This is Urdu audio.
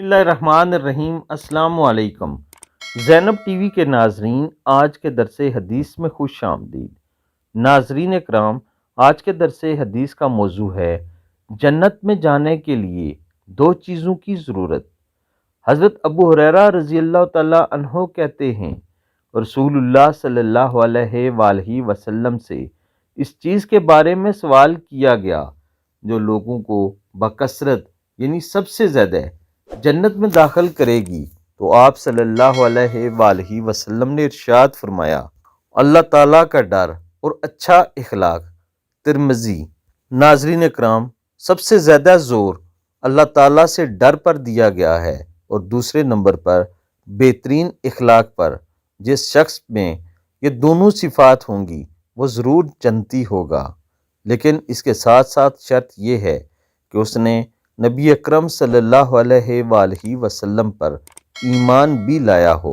بسم اللہ الرحمن الرحیم۔ السلام علیکم زینب ٹی وی کے ناظرین، آج کے درس حدیث میں خوش آمدید۔ ناظرین اکرام، آج کے درس حدیث کا موضوع ہے جنت میں جانے کے لیے دو چیزوں کی ضرورت۔ حضرت ابو ہریرہ رضی اللہ تعالیٰ عنہ کہتے ہیں، رسول اللہ صلی اللہ علیہ وآلہ وسلم سے اس چیز کے بارے میں سوال کیا گیا جو لوگوں کو بکثرت یعنی سب سے زیادہ جنت میں داخل کرے گی، تو آپ صلی اللہ علیہ وآلہ وسلم نے ارشاد فرمایا، اللہ تعالیٰ کا ڈر اور اچھا اخلاق۔ ترمذی۔ ناظرین اکرام، سب سے زیادہ زور اللہ تعالیٰ سے ڈر پر دیا گیا ہے اور دوسرے نمبر پر بہترین اخلاق پر۔ جس شخص میں یہ دونوں صفات ہوں گی وہ ضرور جنتی ہوگا، لیکن اس کے ساتھ ساتھ شرط یہ ہے کہ اس نے نبی اکرم صلی اللہ علیہ وآلہ وسلم پر ایمان بھی لایا ہو۔